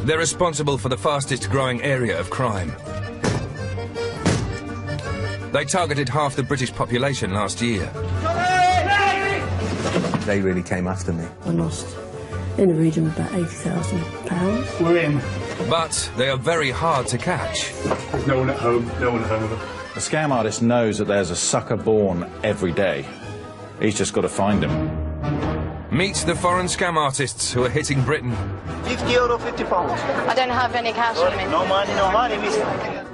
They're responsible for the fastest growing area of crime. They targeted half the British population last year. They really came after me. I lost in the region of about £80,000. We're in. But they are very hard to catch. There's no one at home, no one home. The scam artist knows that there's a sucker born every day. He's just got to find him. Meet the foreign scam artists who are hitting Britain. €50, £50. I don't have any cash on me. No money, mister.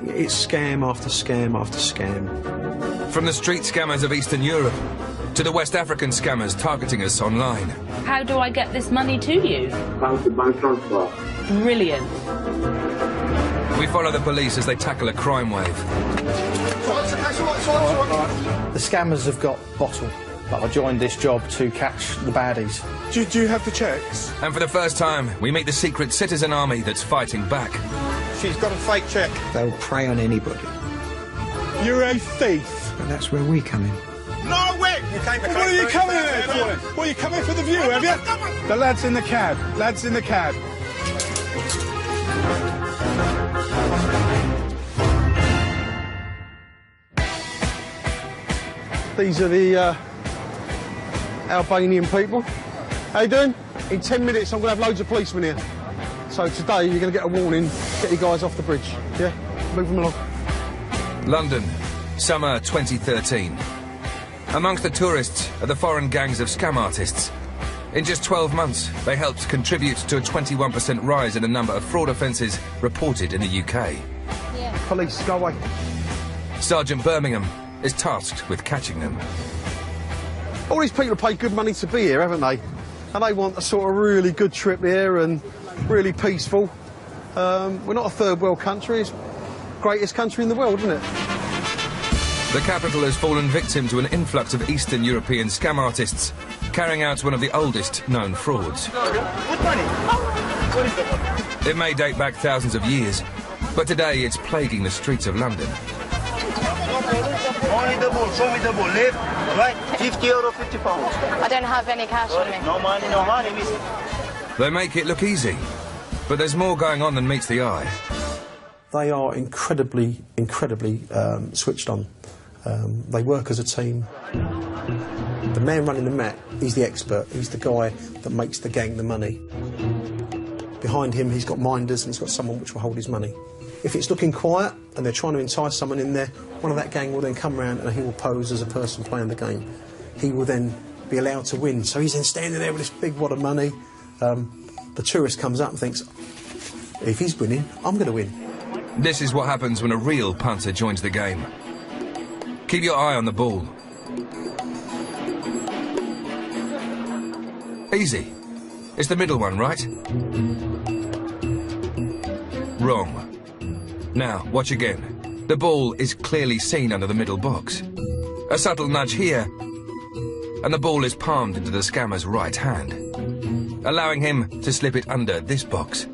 It's scam after scam after scam. From the street scammers of Eastern Europe to the West African scammers targeting us online. How do I get this money to you? Bank transfer. Brilliant. We follow the police as they tackle a crime wave. The scammers have got bottle, but I joined this job to catch the baddies. Do you have the checks? And for the first time, we meet the secret citizen army that's fighting back. She's got a fake check. They'll prey on anybody. You're a thief. And that's where we come in. No way! What are you coming here for? Well, you coming for the view, have you? The lad's in the cab. Lad's in the cab. These are the Albanian people. How you doing? In 10 minutes I'm going to have loads of policemen here. So today you're going to get a warning, get you guys off the bridge. Yeah? Move them along. London, summer 2013. Amongst the tourists are the foreign gangs of scam artists. In just 12 months, they helped contribute to a 21% rise in the number of fraud offences reported in the UK. Yeah. Police, go away. Sergeant Birmingham is tasked with catching them. All these people have paid good money to be here, haven't they? And they want a sort of really good trip here and really peaceful. We're not a third world country, it's the greatest country in the world, isn't it? The capital has fallen victim to an influx of Eastern European scam artists, carrying out one of the oldest known frauds. It may date back thousands of years, but today it's plaguing the streets of London. Only the bull, show me the bull. Left, right, €50, £50. I don't have any cash on me. No money, mister. They make it look easy, but there's more going on than meets the eye. They are incredibly switched on. They work as a team. The man running the mat, he's the expert. He's the guy that makes the gang the money. Behind him, he's got minders and he's got someone which will hold his money. If it's looking quiet and they're trying to entice someone in there, one of that gang will then come round and he will pose as a person playing the game. He will then be allowed to win. So he's then standing there with this big wad of money. The tourist comes up and thinks, if he's winning, I'm going to win. This is what happens when a real punter joins the game. Keep your eye on the ball. Easy. It's the middle one, right? Wrong. Now, watch again. The ball is clearly seen under the middle box. A subtle nudge here, and the ball is palmed into the scammer's right hand, allowing him to slip it under this box.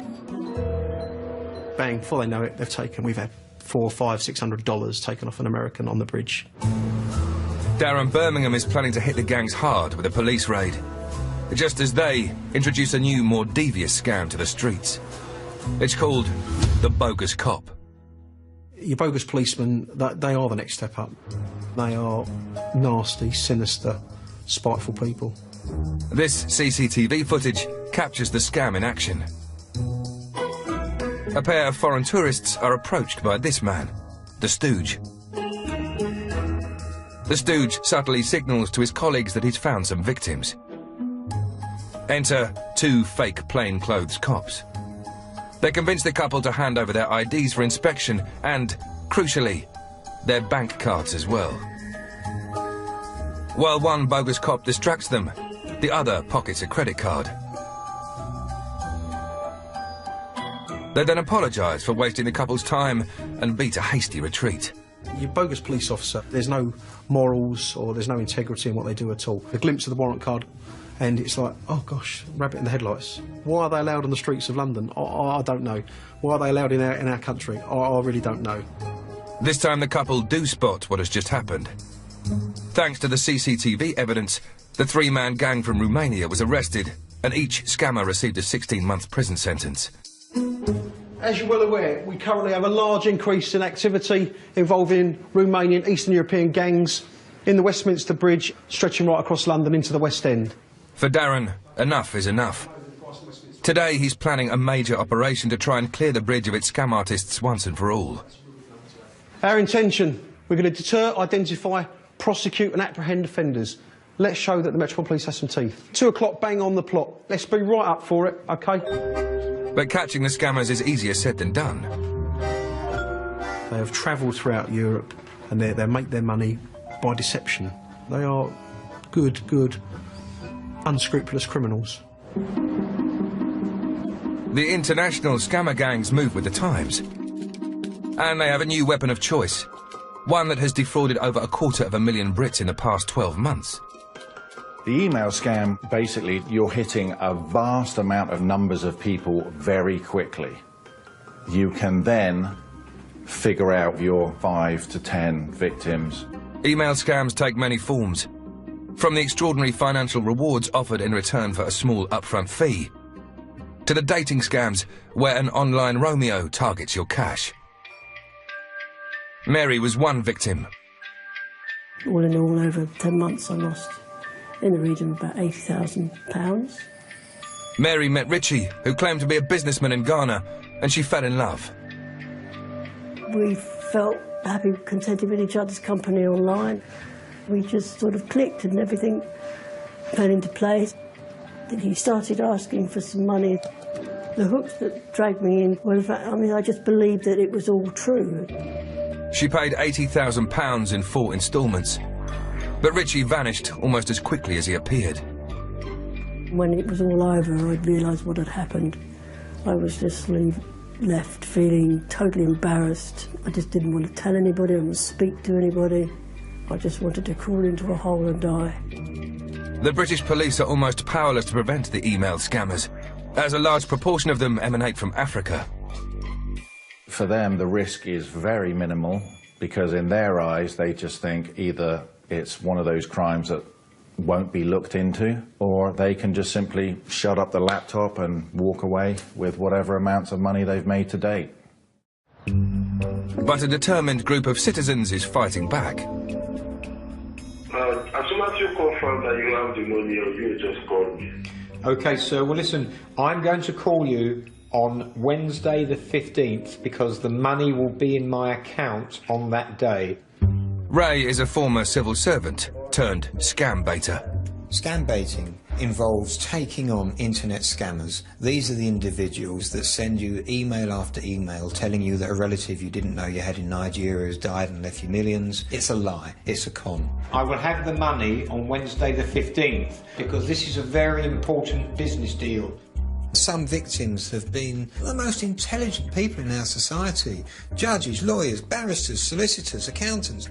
Bang, before they know it, we've had $400, $500, $600 taken off an American on the bridge. Darren Birmingham is planning to hit the gangs hard with a police raid, just as they introduce a new, more devious scam to the streets. It's called the bogus cop. Your bogus policemen, they are the next step up. They are nasty, sinister, spiteful people. This CCTV footage captures the scam in action. A pair of foreign tourists are approached by this man, the Stooge. The Stooge subtly signals to his colleagues that he's found some victims. Enter two fake plainclothes cops. They convince the couple to hand over their IDs for inspection and, crucially, their bank cards as well. While one bogus cop distracts them, the other pockets a credit card. They then apologise for wasting the couple's time and beat a hasty retreat. Your bogus police officer, there's no morals or there's no integrity in what they do at all. A glimpse of the warrant card and it's like, oh gosh, rabbit in the headlights. Why are they allowed on the streets of London? I don't know. Why are they allowed in our country? I really don't know. This time the couple do spot what has just happened. Thanks to the CCTV evidence, the three-man gang from Romania was arrested and each scammer received a 16-month prison sentence. As you're well aware, we currently have a large increase in activity involving Romanian and Eastern European gangs in the Westminster Bridge, stretching right across London into the West End. For Darren, enough is enough. Today he's planning a major operation to try and clear the bridge of its scam artists once and for all. Our intention, we're going to deter, identify, prosecute and apprehend offenders. Let's show that the Metropolitan Police has some teeth. 2 o'clock, bang on the plot. Let's be right up for it, OK? But catching the scammers is easier said than done. They have travelled throughout Europe and they make their money by deception. They are good, unscrupulous criminals. The international scammer gangs move with the times. And they have a new weapon of choice. One that has defrauded over 250,000 Brits in the past 12 months. The email scam, basically, you're hitting a vast amount of numbers of people very quickly. You can then figure out your 5 to 10 victims. Email scams take many forms. From the extraordinary financial rewards offered in return for a small upfront fee, to the dating scams where an online Romeo targets your cash. Mary was one victim. All in all, over 10 months I lost in the region of about £80,000. Mary met Richie, who claimed to be a businessman in Ghana, and she fell in love. We felt happy, contented with each other's company online. We just sort of clicked and everything fell into place. Then he started asking for some money. The hooks that dragged me in were, in fact, I just believed that it was all true. She paid £80,000 in 4 instalments. But Richie vanished almost as quickly as he appeared. When it was all over, I realised what had happened. I was just left feeling totally embarrassed. I just didn't want to tell anybody, I didn't want to speak to anybody. I just wanted to crawl into a hole and die. The British police are almost powerless to prevent the email scammers, as a large proportion of them emanate from Africa. For them, the risk is very minimal, because in their eyes, they just think either it's one of those crimes that won't be looked into, or they can just simply shut up the laptop and walk away with whatever amounts of money they've made to date. But a determined group of citizens is fighting back. As soon as you confirm that you have the money, you just call me. OK, sir. Well, listen, I'm going to call you on Wednesday the 15th because the money will be in my account on that day. Ray is a former civil servant turned scam baiter. Scam baiting involves taking on internet scammers. These are the individuals that send you email after email telling you that a relative you didn't know you had in Nigeria has died and left you millions. It's a lie. It's a con. I will have the money on Wednesday the 15th because this is a very important business deal. Some victims have been the most intelligent people in our society. Judges, lawyers, barristers, solicitors, accountants.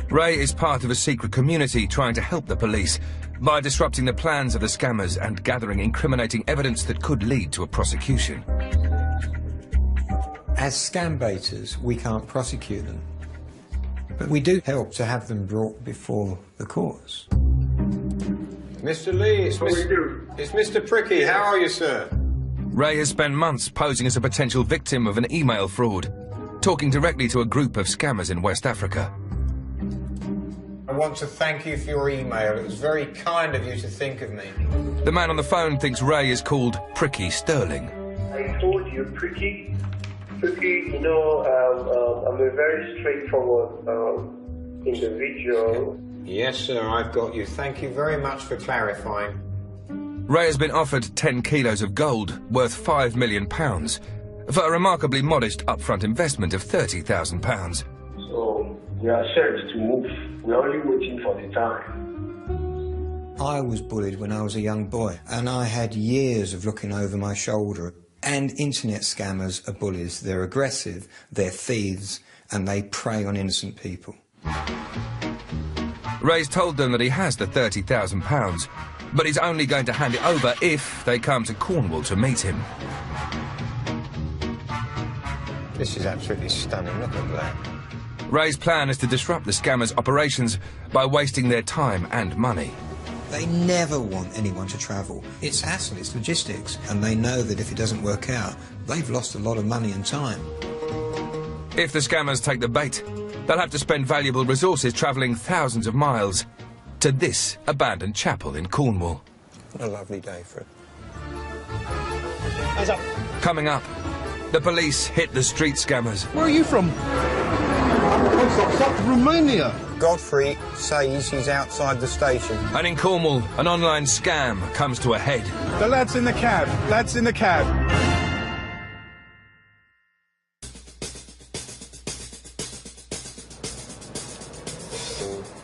Ray is part of a secret community trying to help the police by disrupting the plans of the scammers and gathering incriminating evidence that could lead to a prosecution. As scam baiters, we can't prosecute them, but we do help to have them brought before the courts. Mr. Lee, it's Mr. Pricky. How are you, sir? Ray has spent months posing as a potential victim of an email fraud, talking directly to a group of scammers in West Africa. I want to thank you for your email. It was very kind of you to think of me. The man on the phone thinks Ray is called Pricky Sterling. I told you, Pricky, you know, I'm a very straightforward individual. Yes, sir, I've got you. Thank you very much for clarifying. Ray has been offered 10 kilos of gold, worth £5 million, for a remarkably modest upfront investment of £30,000. So, we are set to move. We're only waiting for the time. I was bullied when I was a young boy, and I had years of looking over my shoulder. And internet scammers are bullies. They're aggressive, they're thieves, and they prey on innocent people. Ray's told them that he has the £30,000, but he's only going to hand it over if they come to Cornwall to meet him. This is absolutely stunning. Look at that. Ray's plan is to disrupt the scammers' operations by wasting their time and money. They never want anyone to travel. It's hassle, it's logistics, and they know that if it doesn't work out, they've lost a lot of money and time. If the scammers take the bait, they'll have to spend valuable resources travelling thousands of miles to this abandoned chapel in Cornwall. What a lovely day for it. Hands up. Coming up, the police hit the street scammers. Where are you from? Romania. Godfrey says he's outside the station. And in Cornwall, an online scam comes to a head. The lad's in the cab. Lad's in the cab.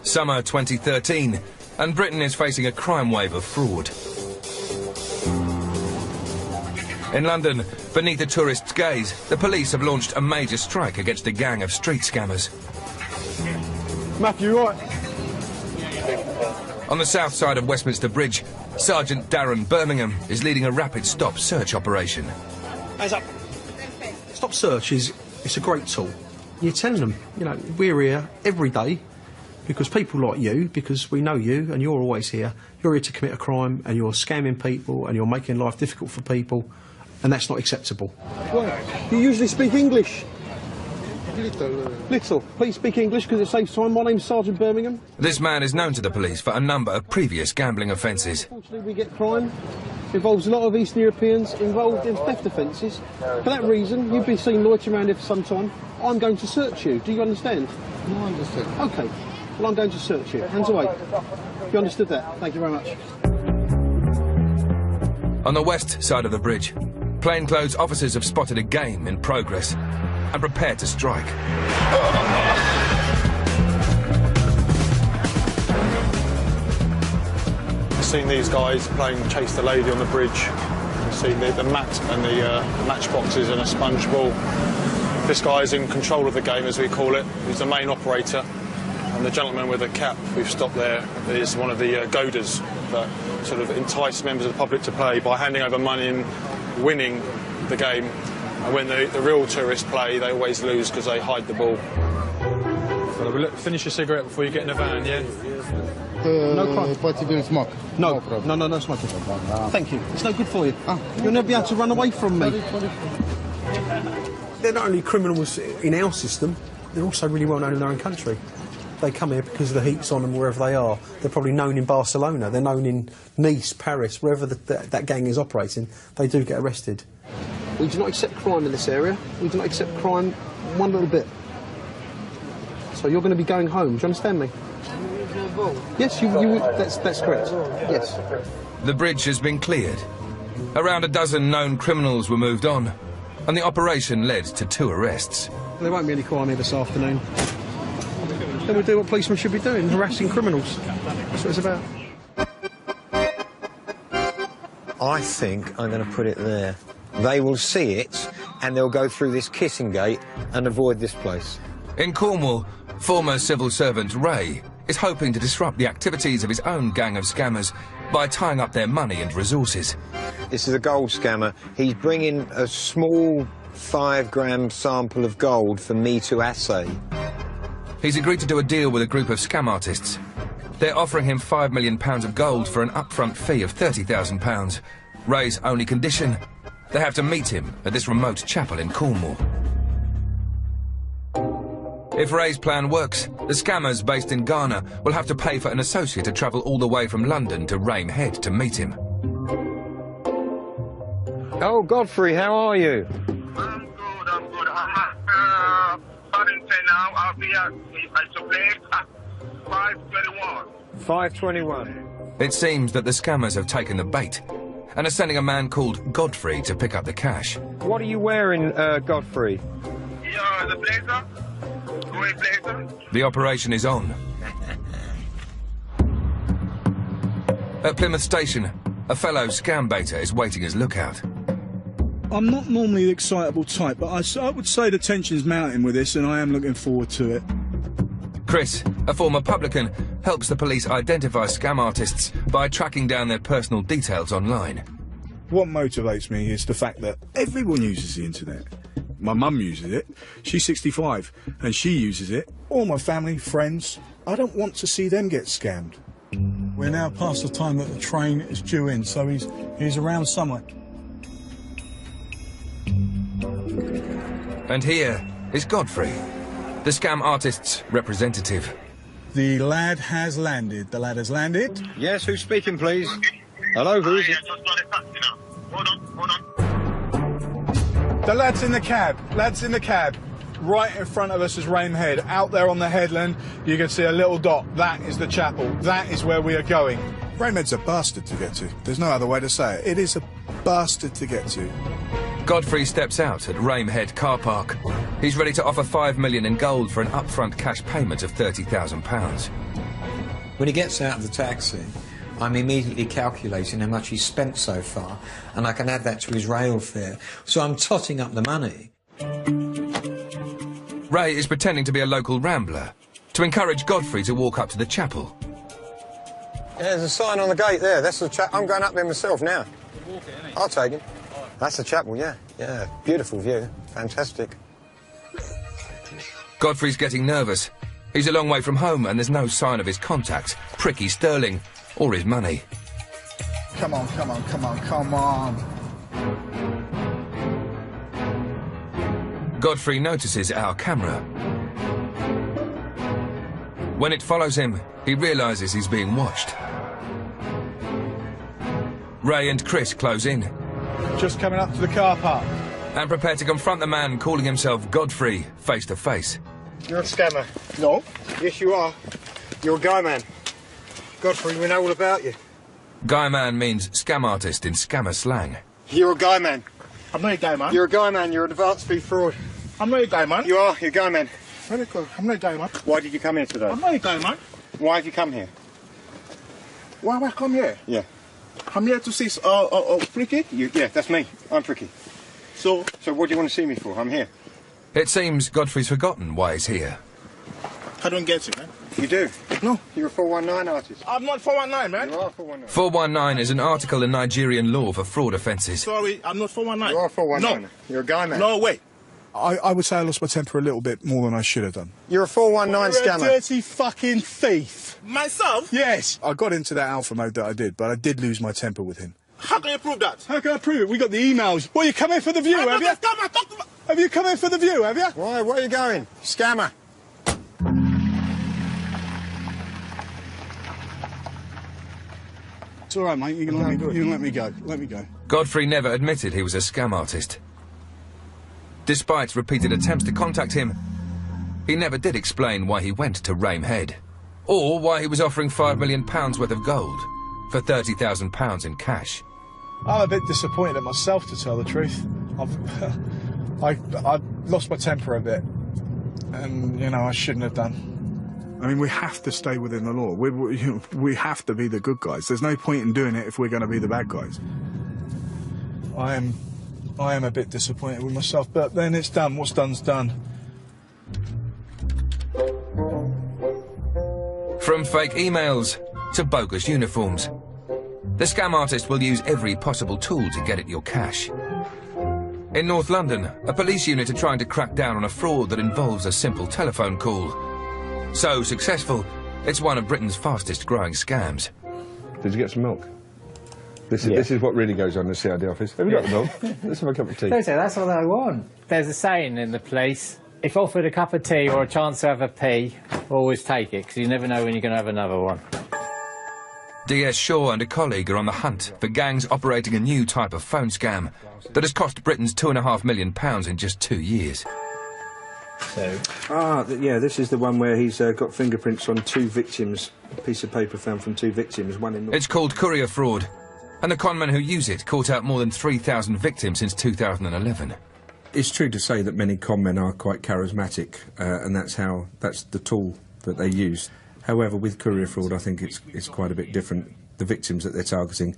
Summer 2013, and Britain is facing a crime wave of fraud. In London, beneath a tourist's gaze, the police have launched a major strike against a gang of street scammers. Matthew, you all right? On the south side of Westminster Bridge, Sergeant Darren Birmingham is leading a rapid stop search operation. Hands up. Stop search it's a great tool. You're telling them, you know, we're here every day because people like you, because we know you and you're always here, you're here to commit a crime and you're scamming people and you're making life difficult for people, and that's not acceptable. Well, you usually speak English. Little. Please speak English because it saves time. My name's Sergeant Birmingham. This man is known to the police for a number of previous gambling offences. Unfortunately, we get crime. Involves a lot of Eastern Europeans involved in theft offences. For that reason, you've been seen loitering around here for some time. I'm going to search you. Do you understand? No, I understand. OK. Well, I'm going to search you. Hands away. You understood that? Thank you very much. On the west side of the bridge, plainclothes officers have spotted a game in progress and prepared to strike. I've seen these guys playing Chase the Lady on the bridge. I've seen the mat and the matchboxes and a sponge ball. This guy is in control of the game, as we call it. He's the main operator. And the gentleman with the cap we've stopped there is one of the goaders that sort of entice members of the public to play by handing over money and winning the game. And when the real tourists play, they always lose because they hide the ball. Well, finish your cigarette before you get in the van, yeah? No crime. But you don't smoke? No, no smoking. Thank you. It's no good for you. You'll never be able to run away from me. They're not only criminals in our system, they're also really well known in their own country. They come here because the heat's on them wherever they are. They're probably known in Barcelona, they're known in Nice, Paris, wherever that gang is operating, they do get arrested. We do not accept crime in this area. We do not accept crime one little bit. So you're going to be going home, do you understand me? Yes, that's correct, yes. The bridge has been cleared. Around a dozen known criminals were moved on, and the operation led to 2 arrests. There won't be any crime here this afternoon. Then we do what policemen should be doing, harassing criminals. That's what it's about. I think I'm going to put it there. They will see it, and they'll go through this kissing gate and avoid this place. In Cornwall, former civil servant Ray is hoping to disrupt the activities of his own gang of scammers by tying up their money and resources. This is a gold scammer. He's bringing a small 5-gram sample of gold for me to assay. He's agreed to do a deal with a group of scam artists. They're offering him £5 million of gold for an upfront fee of £30,000. Ray's only condition: they have to meet him at this remote chapel in Cornwall. If Ray's plan works, the scammers based in Ghana will have to pay for an associate to travel all the way from London to Rame Head to meet him. Oh, Godfrey, how are you? I'm good. I'm Paddington now. I'll be at the place at 5:21. 5:21. It seems that the scammers have taken the bait and are sending a man called Godfrey to pick up the cash. What are you wearing, Godfrey? Yeah, the blazer. Grey blazer. The operation is on. At Plymouth Station, a fellow scam baiter is waiting as lookout. I'm not normally the excitable type, but I would say the tension's mounting with this, and I am looking forward to it. Chris, a former publican, helps the police identify scam artists by tracking down their personal details online. What motivates me is the fact that everyone uses the internet. My mum uses it, she's 65, and she uses it. All my family, friends, I don't want to see them get scammed. We're now past the time that the train is due in, so he's around somewhere. And here is Godfrey, the scam artist's representative. The lad has landed. The lad has landed. Yes, who's speaking, please? Hello, who is it? Hold on. The lad's in the cab. Lad's in the cab. Right in front of us is Rame Head. Out there on the headland, you can see a little dot. That is the chapel. That is where we are going. Rame Head's a bastard to get to. There's no other way to say it. It is a bastard to get to. Godfrey steps out at Rame Head car park. He's ready to offer $5 million in gold for an upfront cash payment of £30,000. When he gets out of the taxi, I'm immediately calculating how much he's spent so far, and I can add that to his rail fare. So I'm totting up the money. Ray is pretending to be a local rambler to encourage Godfrey to walk up to the chapel. Yeah, there's a sign on the gate there. That's the chapel. I'm going up there myself now. I'll take it. That's the chapel, yeah. Yeah, beautiful view. Fantastic. Godfrey's getting nervous. He's a long way from home and there's no sign of his contact, Pricky Sterling, or his money. Come on. Godfrey notices our camera. When it follows him, he realises he's being watched. Ray and Chris close in. Just coming up to the car park. And prepare to confront the man calling himself Godfrey face to face. You're a scammer. No. Yes, you are. You're a guy man. Godfrey, we know all about you. Guy man means scam artist in scammer slang. You're a guy man. I'm not a guy man. You're a guy man. You're an advance fee fraud. I'm not a guy man. You are. You're a guy man. Very good. I'm not a guy man. Why did you come here today? I'm not a guy man. Why have you come here? Why have I come here? Yeah. I'm here to see Pricky. Yeah, that's me. I'm Pricky. So what do you want to see me for? I'm here. It seems Godfrey's forgotten why he's here. I don't get you, man. You do? No. You're a 419 artist. I'm not 419, man. You are 419. 419 is an article in Nigerian law for fraud offences. Sorry, I'm not 419. You are 419. No. You're a guy man. No, wait. I would say I lost my temper a little bit more than I should have done. You're a 419 You're scammer. a dirty fucking thief. Myself? Yes. I got into that alpha mode that I did, but I did lose my temper with him. How can you prove that? How can I prove it? We got the emails. Well, you come in for the view, have you? Have you come in for the view, have you? Why? Where are you going? Scammer. It's all right, mate. You can let me go. Let me go. Godfrey never admitted he was a scam artist. Despite repeated attempts to contact him, he never did explain why he went to Rame Head, or why he was offering £5 million worth of gold for £30,000 in cash. I'm a bit disappointed at myself, to tell the truth. I've lost my temper a bit, and you know I shouldn't have done. I mean, we have to stay within the law. We have to be the good guys. There's no point in doing it if we're going to be the bad guys. I am a bit disappointed with myself, but then it's done. What's done's done. From fake emails to bogus uniforms, the scam artist will use every possible tool to get at your cash. In North London, a police unit are trying to crack down on a fraud that involves a simple telephone call. So successful, it's one of Britain's fastest growing scams. Did you get some milk? This is what really goes on in the CID office. Have you got the milk? Let's have a cup of tea. Don't say that's what I want. There's a saying in the police, if offered a cup of tea or a chance to have a pee, always take it, because you never know when you're going to have another one. DS Shaw and a colleague are on the hunt for gangs operating a new type of phone scam that has cost Britons £2.5 million in just 2 years. Yeah, this is the one where he's got fingerprints on 2 victims, a piece of paper found from 2 victims, one in... It's called courier fraud, and the conmen who use it caught out more than 3,000 victims since 2011. It's true to say that many conmen are quite charismatic, and that's the tool that they use. However, with courier fraud, I think it's quite a bit different. The victims that they're targeting,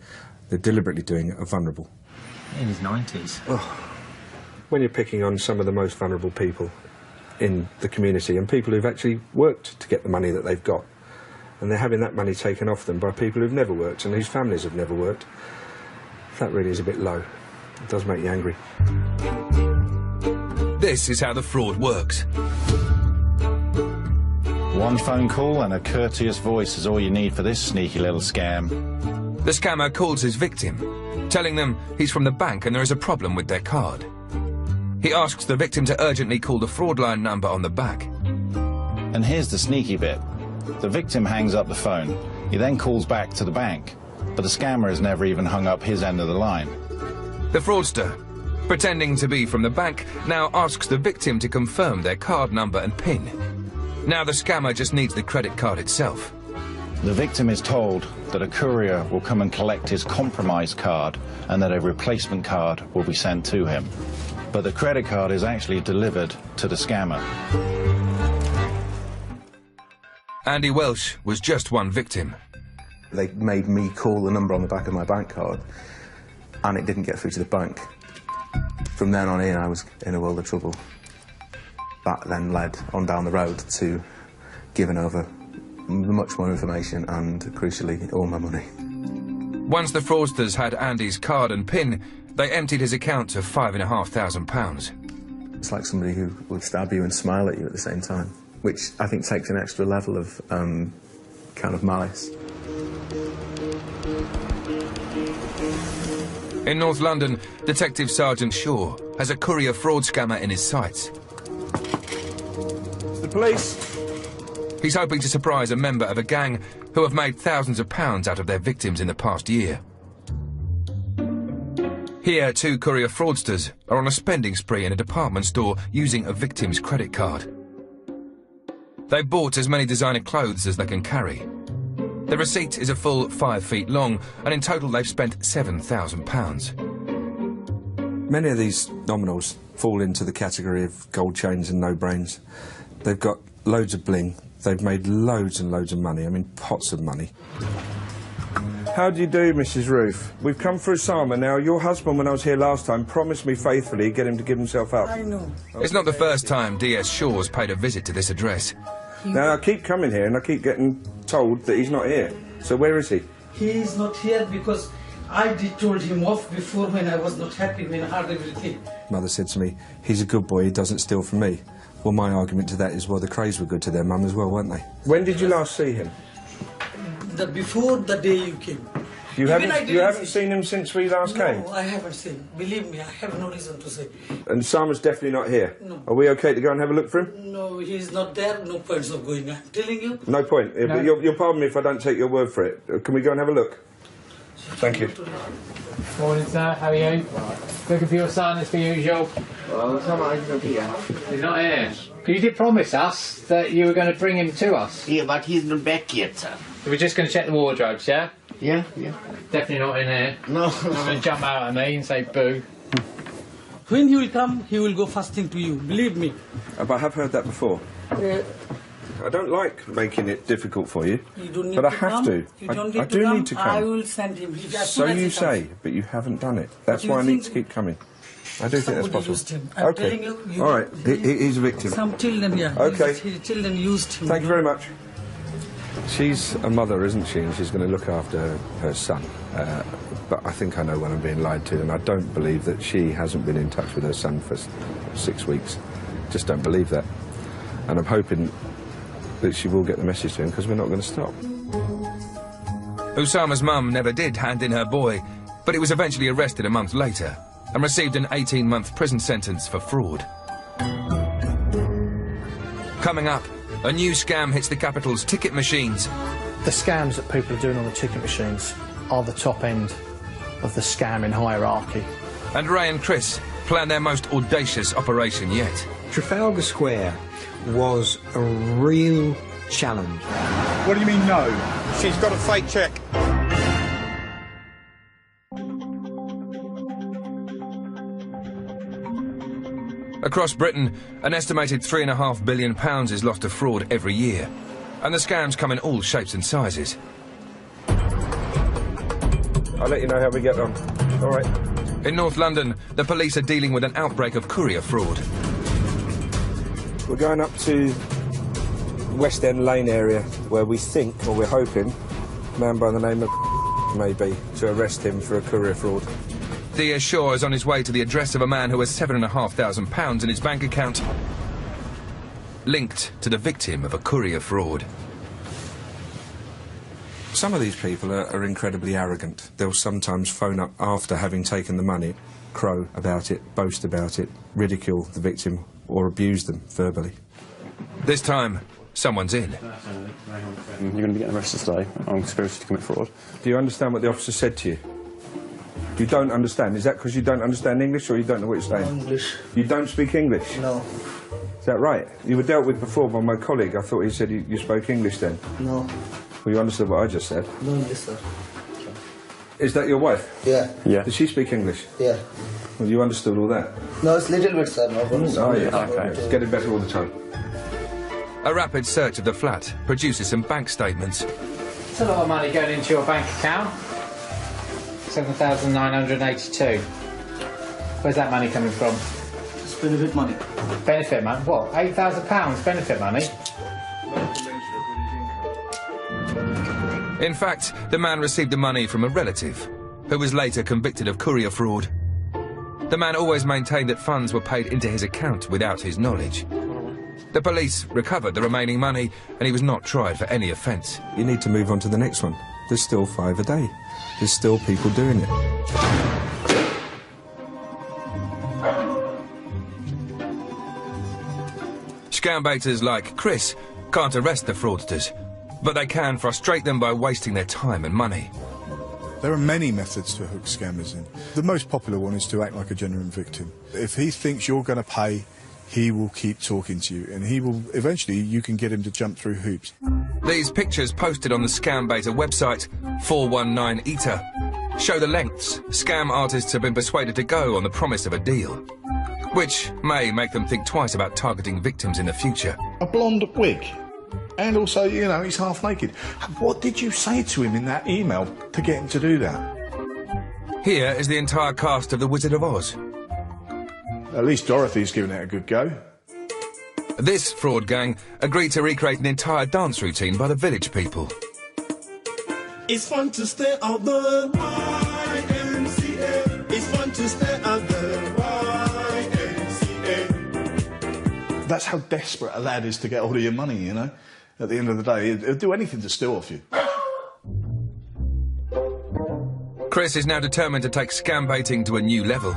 they're deliberately doing it, are vulnerable. In his 90s. Oh, when you're picking on some of the most vulnerable people in the community, and people who've actually worked to get the money that they've got, and they're having that money taken off them by people who've never worked and whose families have never worked, that really is a bit low. It does make you angry. This is how the fraud works. One phone call and a courteous voice is all you need for this sneaky little scam. The scammer calls his victim, telling them he's from the bank and there is a problem with their card. He asks the victim to urgently call the fraud line number on the back. And here's the sneaky bit. The victim hangs up the phone. He then calls back to the bank, but the scammer has never even hung up his end of the line. The fraudster, pretending to be from the bank, now asks the victim to confirm their card number and PIN. Now the scammer just needs the credit card itself. The victim is told that a courier will come and collect his compromised card and that a replacement card will be sent to him. But the credit card is actually delivered to the scammer. Andy Welsh was just one victim. They made me call the number on the back of my bank card, and it didn't get through to the bank. From then on in, I was in a world of trouble. That then led on down the road to giving over much more information and, crucially, all my money. Once the fraudsters had Andy's card and PIN, they emptied his account of £5,500. It's like somebody who would stab you and smile at you at the same time, which I think takes an extra level of kind of malice. In North London, Detective Sergeant Shaw has a courier fraud scammer in his sights. The police. He's hoping to surprise a member of a gang who have made thousands of pounds out of their victims in the past year. Here, two courier fraudsters are on a spending spree in a department store using a victim's credit card. They bought as many designer clothes as they can carry. The receipt is a full 5 feet long, and in total they've spent £7,000. Many of these nominals fall into the category of gold chains and no brains. They've got loads of bling. They've made loads and loads of money. I mean, pots of money. How do you do, Mrs. Ruth? We've come for Osama now. Your husband, when I was here last time, promised me faithfully he'd get him to give himself up. I know. It's not the first time DS Shaw's paid a visit to this address. Now, I keep coming here and I keep getting told that he's not here. So where is he? He is not here because I did told him off before when I was not happy, when I heard everything. Mother said to me, he's a good boy, he doesn't steal from me. Well, my argument to that is, well, the Crays were good to their mum as well, weren't they? When did you last see him? Before the day you came. You haven't seen him since we last came? No, I haven't seen. Believe me, I have no reason to say. And Sama's definitely not here? No. Are we okay to go and have a look for him? No, he's not there. No points of going. I'm telling you. No point. No. But you'll pardon me if I don't take your word for it. Can we go and have a look? Thank you. Morning, sir. How are you? Looking for your son as per usual. Well, somebody's not here. He's not here. You did promise us that you were going to bring him to us. Yeah, but he's not back yet, sir. So we're just going to check the wardrobes, yeah? Yeah. Definitely not in here. No. Not going to jump out at me and say boo. When he will come, he will go first thing to you. Believe me. But I have heard that before. I don't like making it difficult for you. You don't need but to I have come. to. You don't I need do to come. need to come. I will send him. So you say, but you haven't done it. That's why I need to keep coming. I do think that's possible. Used him. I'm telling you, All right. He's a victim. Some children, yeah. Okay. Children used him. Thank you very much. She's a mother, isn't she? And she's going to look after her son. But I think I know when I'm being lied to, and I don't believe that she hasn't been in touch with her son for 6 weeks. Just don't believe that. And I'm hoping that she will get the message to him, because we're not going to stop. Osama's mum never did hand in her boy, but he was eventually arrested a month later and received an 18-month prison sentence for fraud. Coming up, a new scam hits the capital's ticket machines. The scams that people are doing on the ticket machines are the top end of the scamming hierarchy. And Ray and Chris plan their most audacious operation yet. Trafalgar Square was a real challenge. What do you mean, no? She's got a fake cheque. Across Britain, an estimated £3.5 billion is lost to fraud every year, and the scams come in all shapes and sizes. I'll let you know how we get on. All right. In North London, the police are dealing with an outbreak of courier fraud. We're going up to West End Lane area, where we think, or we're hoping, a man by the name of maybe, to arrest him for a courier fraud. DS Shaw is on his way to the address of a man who has £7,500 in his bank account. linked to the victim of a courier fraud. Some of these people are incredibly arrogant. They'll sometimes phone up after having taken the money, crow about it, boast about it, ridicule the victim, or abuse them verbally. This time, someone's in. You're going to be getting arrested today on conspiracy to commit fraud. Do you understand what the officer said to you? You don't understand. Is that because you don't understand English or you don't know what you're saying? English. You don't speak English? No. Is that right? You were dealt with before by my colleague. I thought he said you spoke English then. No. Well, you understood what I just said? No English, sir. Is that your wife? Yeah. Yeah. Does she speak English? Yeah. Well, you understood all that? No, it's little bit, sir. No, Oh, yeah. Okay. It's getting better all the time. A rapid search of the flat produces some bank statements. It's a lot of money going into your bank account. 7,982. Where's that money coming from? It's benefit money. Benefit money? What? £8,000 benefit money? In fact, the man received the money from a relative, who was later convicted of courier fraud. The man always maintained that funds were paid into his account without his knowledge. The police recovered the remaining money, and he was not tried for any offence. You need to move on to the next one. There's still 5 a day. There's still people doing it. Scam baiters like Chris can't arrest the fraudsters, but they can frustrate them by wasting their time and money. There are many methods to hook scammers in. The most popular one is to act like a genuine victim. If he thinks you're going to pay, he will keep talking to you, and he will eventually you can get him to jump through hoops. These pictures posted on the scam baiter website 419EATER show the lengths scam artists have been persuaded to go on the promise of a deal, which may make them think twice about targeting victims in the future. A blonde wig, and also, you know, he's half naked. What did you say to him in that email to get him to do that? Here is the entire cast of The Wizard of Oz. At least Dorothy's given it a good go. This fraud gang agreed to recreate an entire dance routine by the village people. It's fun to stay out the YMCA. It's fun to stay out the YMCA. That's how desperate a lad is to get hold of your money, you know? At the end of the day, he'll do anything to steal off you. Chris is now determined to take scam baiting to a new level.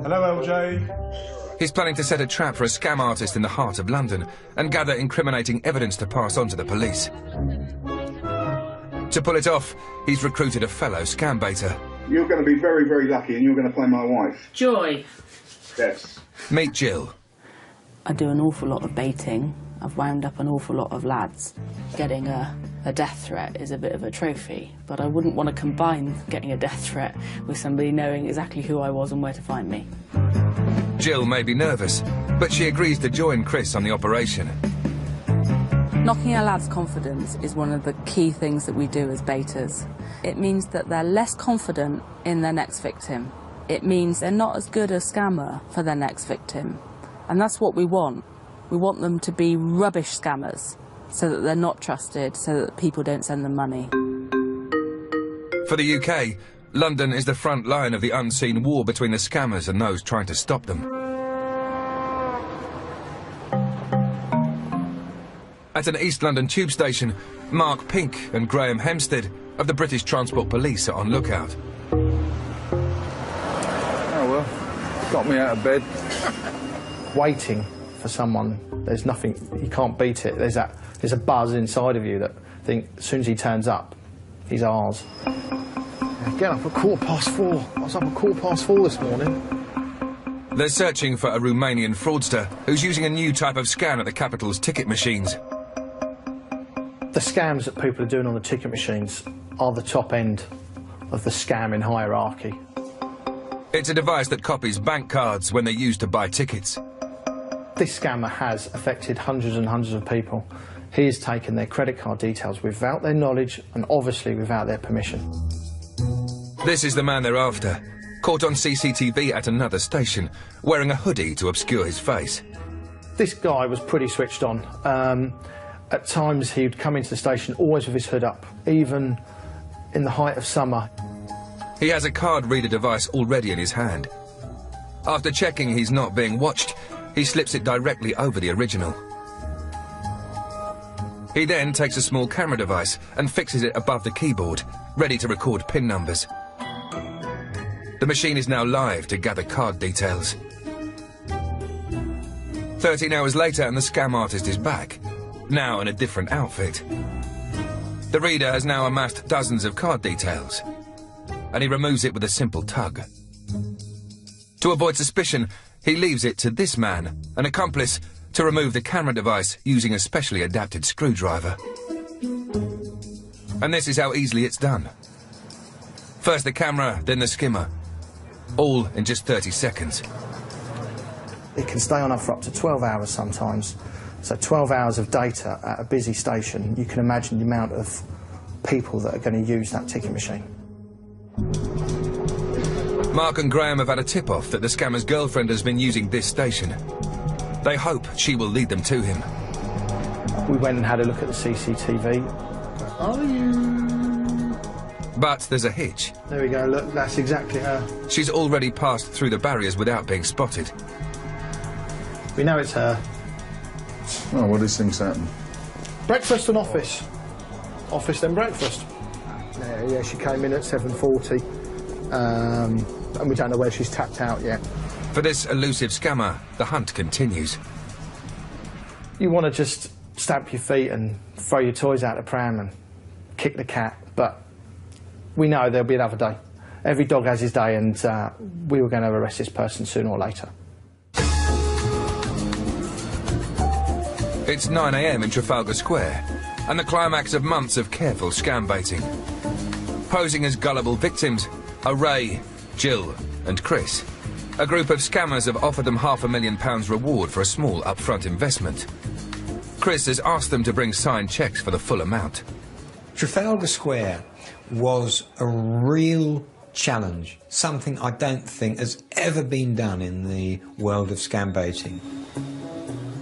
Hello, LJ. He's planning to set a trap for a scam artist in the heart of London and gather incriminating evidence to pass on to the police. To pull it off, he's recruited a fellow scam baiter. You're going to be very, very lucky and you're going to play my wife. Joy. Yes. Meet Jill. I do an awful lot of baiting. I've wound up an awful lot of lads. Getting a death threat is a bit of a trophy, but I wouldn't want to combine getting a death threat with somebody knowing exactly who I was and where to find me. Jill may be nervous, but she agrees to join Chris on the operation. Knocking a lad's confidence is one of the key things that we do as baiters. It means that they're less confident in their next victim. It means they're not as good a scammer for their next victim. And that's what we want. We want them to be rubbish scammers, so that they're not trusted, so that people don't send them money. For the UK, London is the front line of the unseen war between the scammers and those trying to stop them. At an East London tube station, Mark Pink and Graham Hempstead of the British Transport Police are on lookout. Oh well, got me out of bed. Waiting for someone, there's nothing, you can't beat it. There's a buzz inside of you that think as soon as he turns up, he's ours. Get up at 4:15. I was up at 4:15 this morning. They're searching for a Romanian fraudster who's using a new type of scan at the capital's ticket machines. The scams that people are doing on the ticket machines are the top end of the scamming hierarchy. It's a device that copies bank cards when they're used to buy tickets. This scammer has affected hundreds and hundreds of people. He has taken their credit card details without their knowledge and obviously without their permission. This is the man they're after, caught on CCTV at another station, wearing a hoodie to obscure his face. This guy was pretty switched on. At times he'd come into the station always with his hood up, even in the height of summer. He has a card reader device already in his hand. After checking he's not being watched, he slips it directly over the original. He then takes a small camera device and fixes it above the keyboard, ready to record PIN numbers. The machine is now live to gather card details. 13 hours later and the scam artist is back, now in a different outfit. The reader has now amassed dozens of card details, and he removes it with a simple tug. To avoid suspicion, he leaves it to this man, an accomplice, to remove the camera device using a specially adapted screwdriver. And this is how easily it's done. First the camera, then the skimmer, all in just 30 seconds. It can stay on for up to 12 hours sometimes. So 12 hours of data at a busy station, you can imagine the amount of people that are going to use that ticket machine. Mark and Graham have had a tip-off that the scammer's girlfriend has been using this station. They hope she will lead them to him. We went and had a look at the CCTV. Are you? But there's a hitch. There we go, look, that's exactly her. She's already passed through the barriers without being spotted. We know it's her. Oh, what these things happen? Breakfast and office. Office then breakfast. Yeah, she came in at 7:40. And we don't know where she's tapped out yet. For this elusive scammer, the hunt continues. You want to just stamp your feet and throw your toys out the pram and kick the cat, but we know there'll be another day. Every dog has his day, and we were going to arrest this person sooner or later. It's 9 AM in Trafalgar Square, and the climax of months of careful scam baiting. Posing as gullible victims are Ray, Jill and Chris. A group of scammers have offered them £500,000 reward for a small upfront investment. Chris has asked them to bring signed cheques for the full amount. Trafalgar Square was a real challenge, something I don't think has ever been done in the world of scam baiting.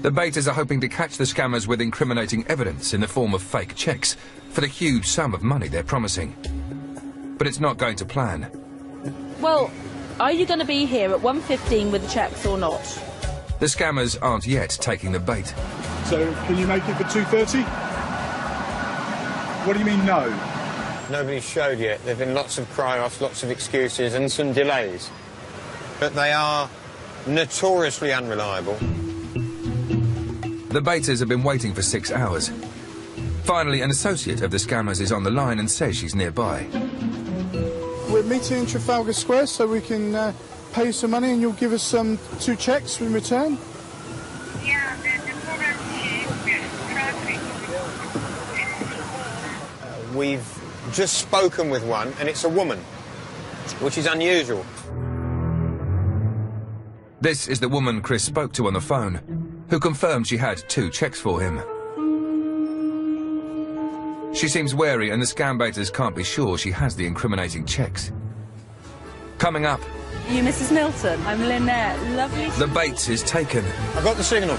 The baiters are hoping to catch the scammers with incriminating evidence in the form of fake cheques for the huge sum of money they're promising. But it's not going to plan. Well, are you going to be here at 1:15 with the cheques or not? The scammers aren't yet taking the bait. So, can you make it for 2:30? What do you mean, no? Nobody's showed yet. There have been lots of cry-offs, lots of excuses and some delays. But they are notoriously unreliable. The baiters have been waiting for 6 hours. Finally, an associate of the scammers is on the line and says she's nearby. We're meeting in Trafalgar Square so we can pay you some money and you'll give us 2 cheques in return. Yeah, the problem is traffic. We've just spoken with one, and it's a woman, which is unusual. This is the woman Chris spoke to on the phone, who confirmed she had 2 cheques for him. She seems wary, and the scam baiters can't be sure she has the incriminating cheques. Coming up... Are you Mrs. Milton? I'm Lynette. Lovely... The bait is taken. I got the signal.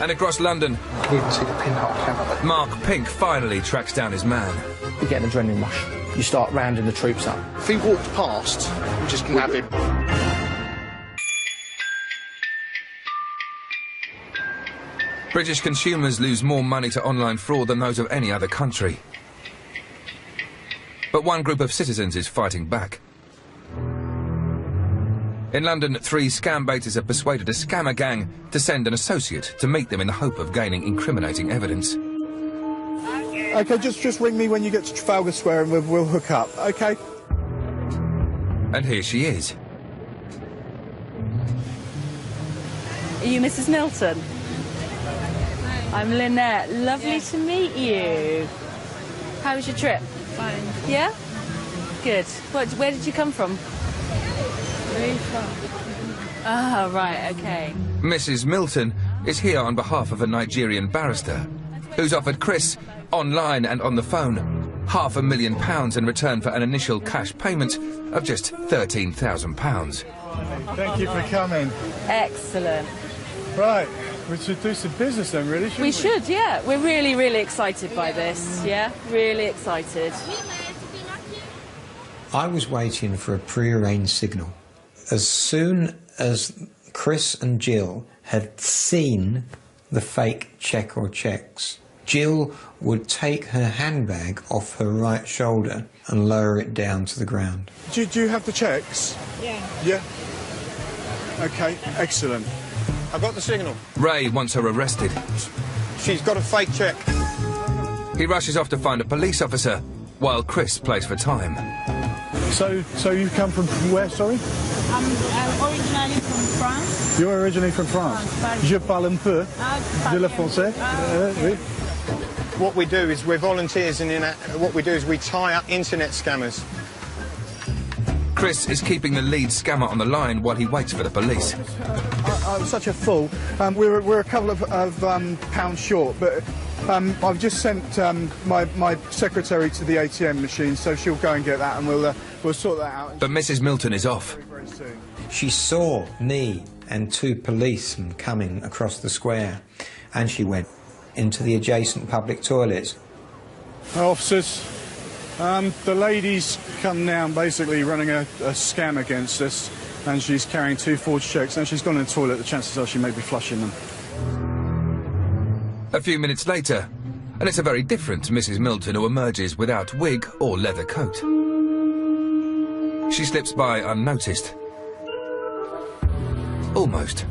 And across London... I can even see the pinhole camera. Mark Pink finally tracks down his man. You get an adrenaline rush. You start rounding the troops up. If he walked past, we just nab him. British consumers lose more money to online fraud than those of any other country. But one group of citizens is fighting back. In London, 3 scam baiters have persuaded a scammer gang to send an associate to meet them in the hope of gaining incriminating evidence. OK, just ring me when you get to Trafalgar Square and we'll hook up, OK? And here she is. Are you Mrs. Milton? I'm Lynette. Lovely to meet you. How was your trip? Fine. Yeah? Good. Where did you come from? Very far. Ah, right, okay. Mrs. Milton is here on behalf of a Nigerian barrister who's offered Chris, online and on the phone, £500,000 in return for an initial cash payment of just £13,000. Thank you for coming. Excellent. Right, we should do some business then, really, shouldn't we? We should, yeah. We're really, really excited by this, yeah? Really excited. I was waiting for a pre-arranged signal. As soon as Chris and Jill had seen the fake cheque or cheques, Jill would take her handbag off her right shoulder and lower it down to the ground. Do you have the checks? Yeah. Yeah? OK, excellent. I've got the signal. Ray wants her arrested. She's got a fake check. He rushes off to find a police officer, while Chris plays for time. So you come from where, sorry? I'm originally from France. You're originally from France? Je parle un peu de le français. Oui. What we do is we're volunteers, and what we do is we tie up internet scammers. Chris is keeping the lead scammer on the line while he waits for the police. I'm such a fool. We're a couple of pounds short, but I've just sent my secretary to the ATM machine, so she'll go and get that, and we'll sort that out. But Mrs. Milton is off. Very soon. She saw me and two policemen coming across the square, and she went into the adjacent public toilets. Officers, the lady's come down basically running a scam against us, and she's carrying 2 forged checks. Now she's gone in the toilet, the chances are she may be flushing them. A few minutes later, and it's a very different Mrs. Milton who emerges without wig or leather coat. She slips by unnoticed. Almost.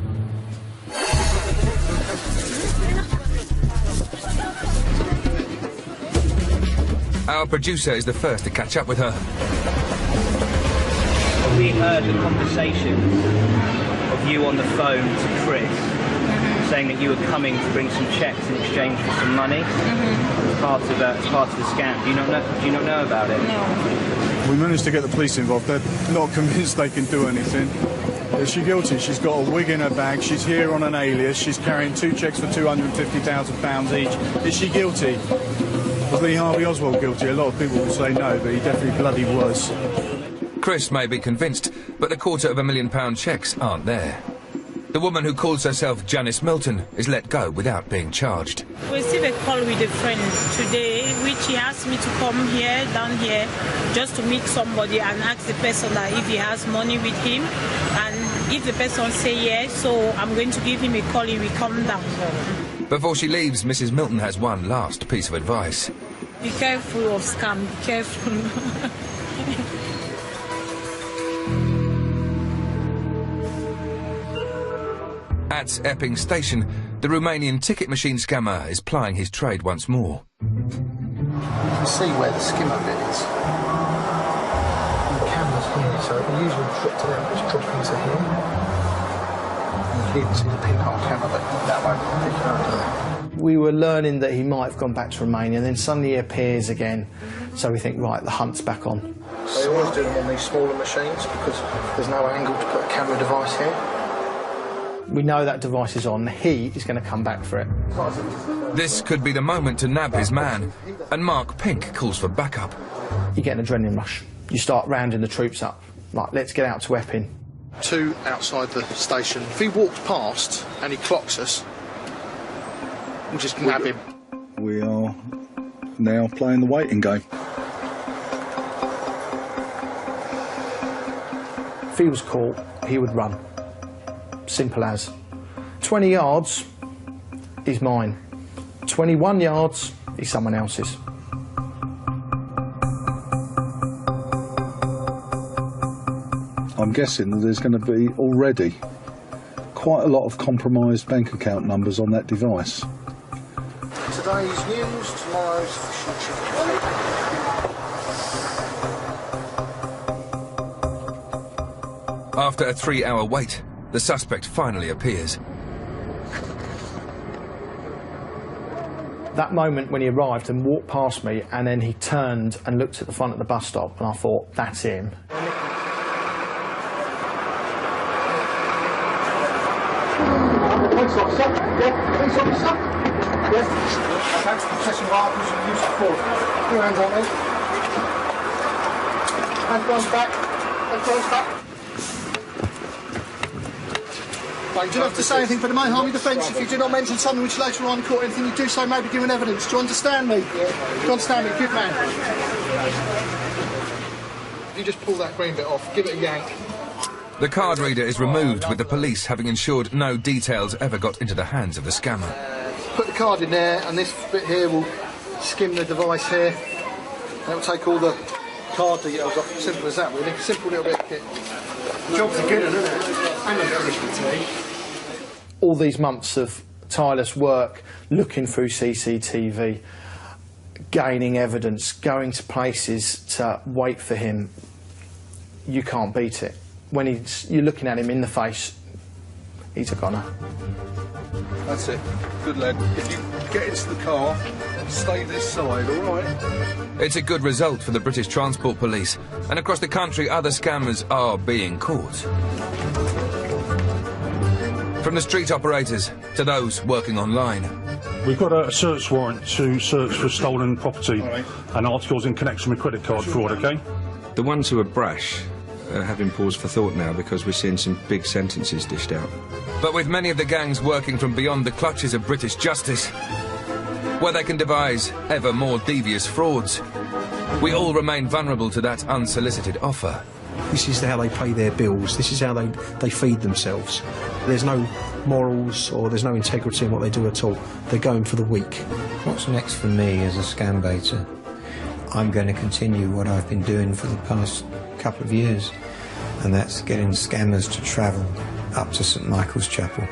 Our producer is the first to catch up with her. We heard the conversation of you on the phone to Chris, saying that you were coming to bring some checks in exchange for some money as part of the scam. Do you not know about it? No. We managed to get the police involved. They're not convinced they can do anything. Is she guilty? She's got a wig in her bag. She's here on an alias. She's carrying 2 checks for £250,000 each. Is she guilty? Was Lee Harvey Oswald guilty? A lot of people will say no, but he definitely bloody was. Chris may be convinced, but the £250,000 checks aren't there. The woman who calls herself Janice Milton is let go without being charged. We received a call with a friend today, which he asked me to come down here, just to meet somebody and ask the person that if he has money with him. And if the person say yes, so I'm going to give him a call, he will come down. Before she leaves, Mrs. Milton has one last piece of advice. Be careful of scam, be careful. At Epping Station, the Romanian ticket machine scammer is plying his trade once more. You can see where the skimmer bit is. The camera's here, so it usually drop to there, it's dropping to here. And you can see the pinhole camera, but that won't pick it up there. We were learning that he might have gone back to Romania, and then suddenly he appears again. So we think, right, the hunt's back on. They always do them on these smaller machines because there's no angle to put a camera device here. We know that device is on. He is going to come back for it. This could be the moment to nab his man, and Mark Pink calls for backup. You get an adrenaline rush. You start rounding the troops up. Like, let's get out to Epping. 2 outside the station. If he walks past and he clocks us, we'll just nab him. We are now playing the waiting game. If he was caught, he would run. Simple as. 20 yards is mine. 21 yards is someone else's. I'm guessing that there's going to be already quite a lot of compromised bank account numbers on that device. Today's news, tomorrow's fish and chicken. After a 3-hour wait, the suspect finally appears. That moment when he arrived and walked past me, and then he turned and looked at the front of the bus stop, and I thought, that's him. Police officer? Yeah? Police officer? Yeah? Thanks for pressing rifles and use of force. Put your hands on me. Hands behind back. Hands behind back. You don't have to say anything, but it may harm your defence if you do not mention something which later on in court, anything you do so may be given evidence. Do you understand me? Do you understand me? Good man. You just pull that green bit off, give it a yank. The card reader is removed, with the police having ensured no details ever got into the hands of the scammer. put the card in there, and this bit here will skim the device here, and it will take all the card details off. Simple as that, really. Simple little bit of kit. Job's a good one, isn't it? And a very good. All these months of tireless work, looking through CCTV, gaining evidence, going to places to wait for him, you can't beat it. When you're looking at him in the face, he's a goner. That's it. Good lad. If you get into the car, stay this side, all right? It's a good result for the British Transport Police, and across the country other scammers are being caught. From the street operators to those working online. We've got a search warrant to search for stolen property and articles in connection with credit card fraud, OK? The ones who are brash are having pause for thought now, because we're seeing some big sentences dished out. But with many of the gangs working from beyond the clutches of British justice, where they can devise ever more devious frauds, we all remain vulnerable to that unsolicited offer. This is how they pay their bills. This is how they feed themselves. There's no morals or there's no integrity in what they do at all. They're going for the weak. What's next for me as a scam baiter? I'm going to continue what I've been doing for the past couple of years, and that's getting scammers to travel up to St Michael's Chapel.